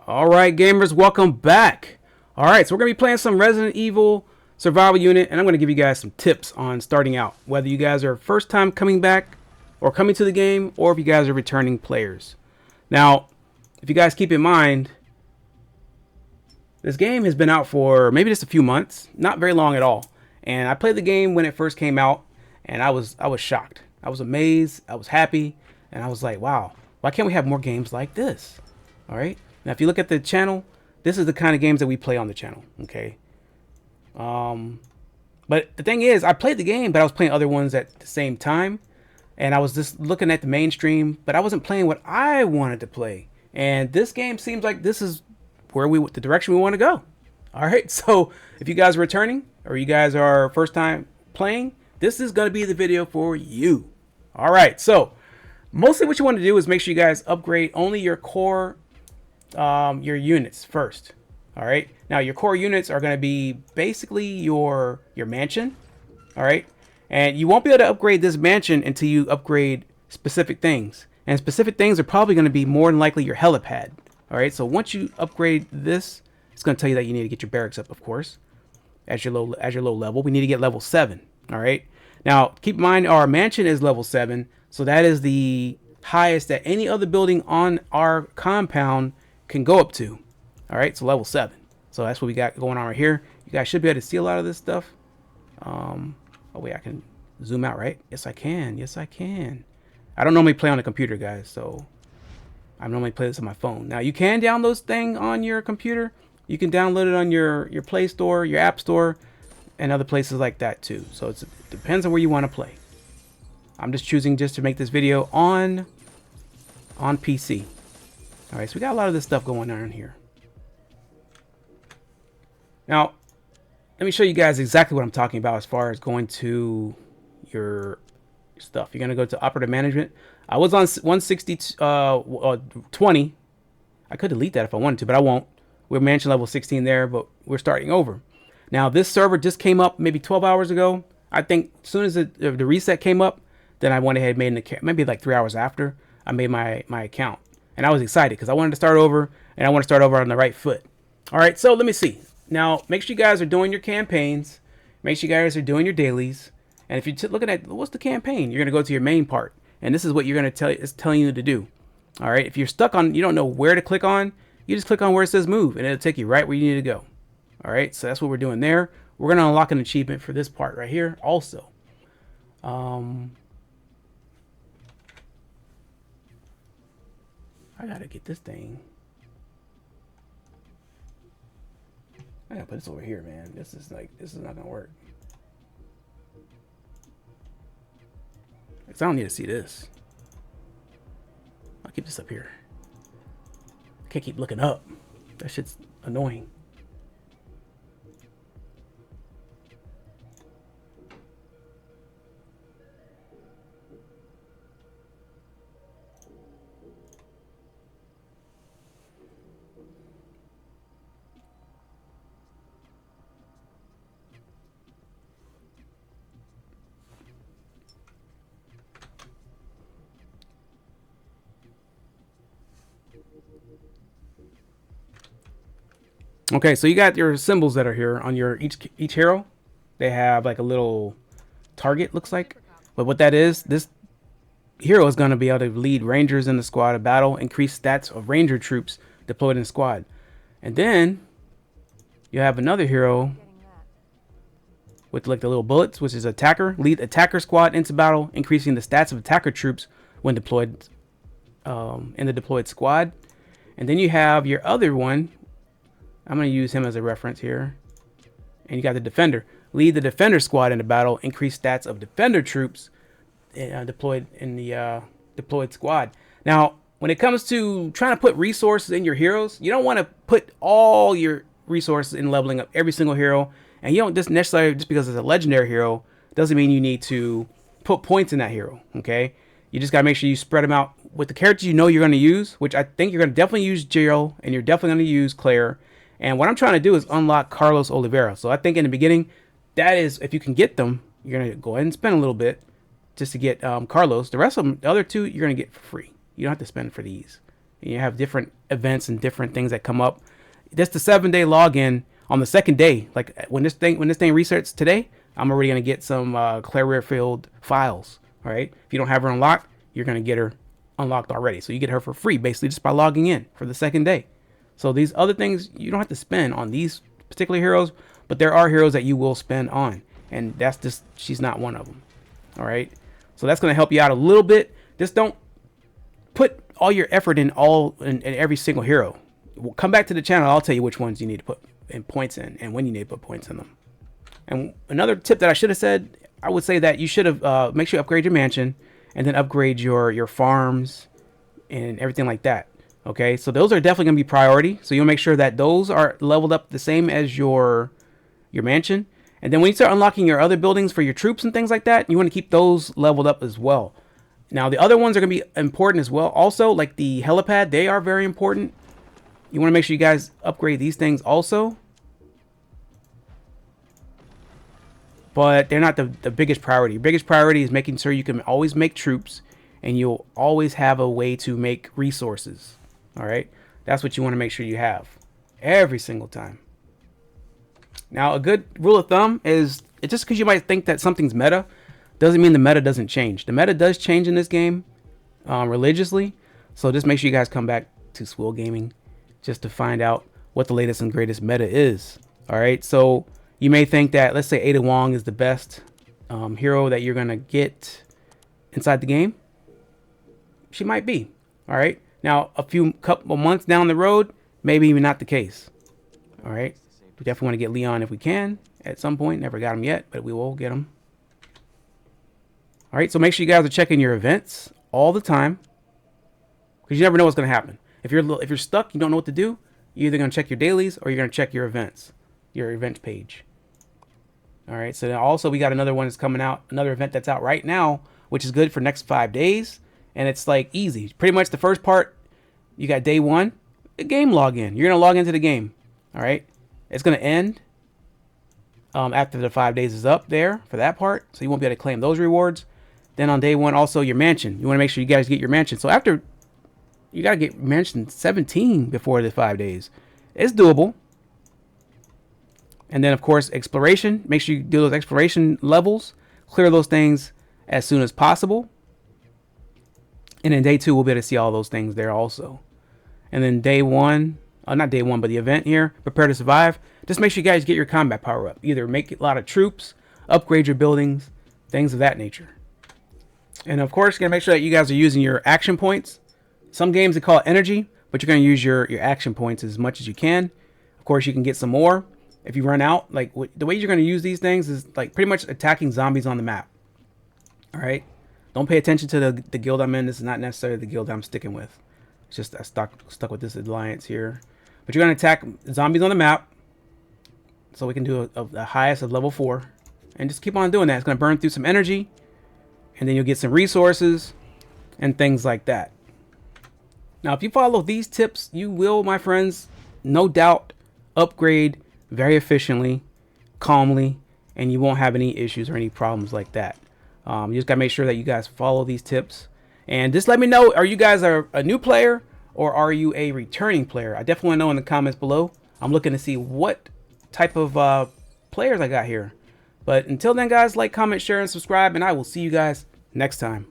Alright gamers, welcome back. Alright, so we're going to be playing some Resident Evil Survival Unit, and I'm going to give you guys some tips on starting out. Whether you guys are first time coming back, or coming to the game, or if you guys are returning players. Now, if you guys keep in mind, this game has been out for maybe just a few months, not very long at all. And I played the game when it first came out, and I was shocked. I was amazed, I was happy, and I was like, wow, why can't we have more games like this? Alright? Now, if you look at the channel, this is the kind of games that we play on the channel, okay? But the thing is, I played the game, but I was playing other ones at the same time. And I was just looking at the mainstream, but I wasn't playing what I wanted to play. And this game seems like this is where the direction we want to go. Alright, so if you guys are returning, or you guys are first time playing, this is going to be the video for you. Alright, so mostly what you want to do is make sure you guys upgrade only your core your units first. All right, now your core units are going to be basically your mansion. All right, and you won't be able to upgrade this mansion until you upgrade specific things, and specific things are probably going to be more than likely your helipad. All right, so once you upgrade this, it's going to tell you that you need to get your barracks up, of course, as your low level. We need to get level 7. All right, now keep in mind our mansion is level 7, so that is the highest that any other building on our compound can go up to. All right, so level 7. So that's what we got going on right here. You guys should be able to see a lot of this stuff. Oh wait, I can zoom out, right? Yes, I can. Yes, I can. I don't normally play on the computer, guys, so I normally play this on my phone. Now you can download this thing on your computer. You can download it on your Play Store, your App Store, and other places like that too. So it depends on where you want to play. I'm just choosing just to make this video on PC. All right, so we got a lot of this stuff going on here. Now, let me show you guys exactly what I'm talking about as far as going to your stuff. You're going to go to Operative Management. I was on 160, 20. I could delete that if I wanted to, but I won't. We're mansion level 16 there, but we're starting over. Now, this server just came up maybe 12 hours ago. I think as soon as the reset came up, then I went ahead and made an account. Maybe like 3 hours after, I made my account. And I was excited because I wanted to start over, and I want to start over on the right foot. All right, so let me see. Now, make sure you guys are doing your campaigns. Make sure you guys are doing your dailies. And if you're looking at what's the campaign, you're going to go to your main part. And this is what you're going to it's telling you to do. All right, if you're stuck on, you don't know where to click on, you just click on where it says move, and it'll take you right where you need to go. All right, so that's what we're doing there. We're going to unlock an achievement for this part right here also. I gotta get this thing. I gotta put this over here, man. This is not gonna work. Because I don't need to see this. I'll keep this up here. I can't keep looking up. That shit's annoying. Okay, so you got your symbols that are here on your each hero. They have like a little target, looks like. But what that is, this hero is going to be able to lead rangers in the squad of battle, increase stats of ranger troops deployed in squad. And then you have another hero with like the little bullets, which is attacker. Lead attacker squad into battle, increasing the stats of attacker troops when deployed in the deployed squad. And then you have your other one. I'm going to use him as a reference here. And you got the defender. Lead the defender squad into battle. Increase stats of defender troops deployed in the deployed squad. Now, when it comes to trying to put resources in your heroes, you don't want to put all your resources in leveling up every single hero. And you don't just necessarily, just because it's a legendary hero, doesn't mean you need to put points in that hero, okay? You just got to make sure you spread them out with the characters you know you're going to use, which I think you're going to definitely use Jill, and you're definitely going to use Claire. And what I'm trying to do is unlock Carlos Oliveira. So I think in the beginning, that is, if you can get them, you're going to go ahead and spend a little bit just to get Carlos. The rest of them, the other two, you're going to get for free. You don't have to spend for these. You have different events and different things that come up. Just the 7-day login on the second day. Like when this thing resets today, I'm already gonna get some Clairfield files. All right. If you don't have her unlocked, you're gonna get her unlocked already. So you get her for free, basically just by logging in for the second day. So these other things you don't have to spend on these particular heroes, but there are heroes that you will spend on, and that's just, she's not one of them. All right. So that's gonna help you out a little bit. Just don't put all your effort in every single hero. We'll come back to the channel. I'll tell you which ones you need to put in points in and when you need to put points in them. And another tip that I should have said, I would say that you should have make sure you upgrade your mansion and then upgrade your farms and everything like that. Okay, so those are definitely gonna be priority. So you'll make sure that those are leveled up the same as your mansion. And then when you start unlocking your other buildings for your troops and things like that, you want to keep those leveled up as well. Now the other ones are gonna be important as well. Also, like the helipad, they are very important. You want to make sure you guys upgrade these things also. But they're not the biggest priority. Your biggest priority is making sure you can always make troops and you'll always have a way to make resources. All right. That's what you want to make sure you have every single time. Now, a good rule of thumb is just because you might think that something's meta doesn't mean the meta doesn't change. The meta does change in this game religiously. So just make sure you guys come back to Swill Gaming just to find out what the latest and greatest meta is. All right. So you may think that, let's say, Ada Wong is the best hero that you're going to get inside the game. She might be. All right. Now, a couple months down the road, maybe even not the case. All right. We definitely want to get Leon if we can at some point. Never got him yet, but we will get him. All right. So make sure you guys are checking your events all the time, because you never know what's going to happen. If you're stuck, you don't know what to do, you're either going to check your dailies or you're going to check your events, your event page. All right. So then also we got another one that's coming out, another event that's out right now, which is good for next 5 days. And it's like easy. Pretty much the first part, you got day 1, the game login. You're going to log into the game. All right. It's going to end after the 5 days is up there for that part. So you won't be able to claim those rewards. Then on day 1, also your mansion. You want to make sure you guys get your mansion. So after, you got to get mansion 17 before the 5 days. It's doable. And then, of course, exploration. Make sure you do those exploration levels. Clear those things as soon as possible. And then day 2, we'll be able to see all those things there also. And then day 1, not day 1, but the event here, prepare to survive. Just make sure you guys get your combat power up. Either make a lot of troops, upgrade your buildings, things of that nature. And of course, you're going to make sure that you guys are using your action points. Some games they call it energy, but you're going to use your action points as much as you can. Of course, you can get some more if you run out. Like the way you're going to use these things is like pretty much attacking zombies on the map. All right. Don't pay attention to the guild I'm in. This is not necessarily the guild I'm sticking with. It's just I stuck with this alliance here. But you're going to attack zombies on the map. So we can do the highest of level 4. And just keep on doing that. It's going to burn through some energy. And then you'll get some resources and things like that. Now, if you follow these tips, you will, my friends, no doubt upgrade very efficiently, calmly, and you won't have any issues or any problems like that. You just got to make sure that you guys follow these tips. And just let me know, are you guys a new player or are you a returning player? I definitely want to know in the comments below. I'm looking to see what type of players I got here. But until then, guys, like, comment, share, and subscribe, and I will see you guys next time.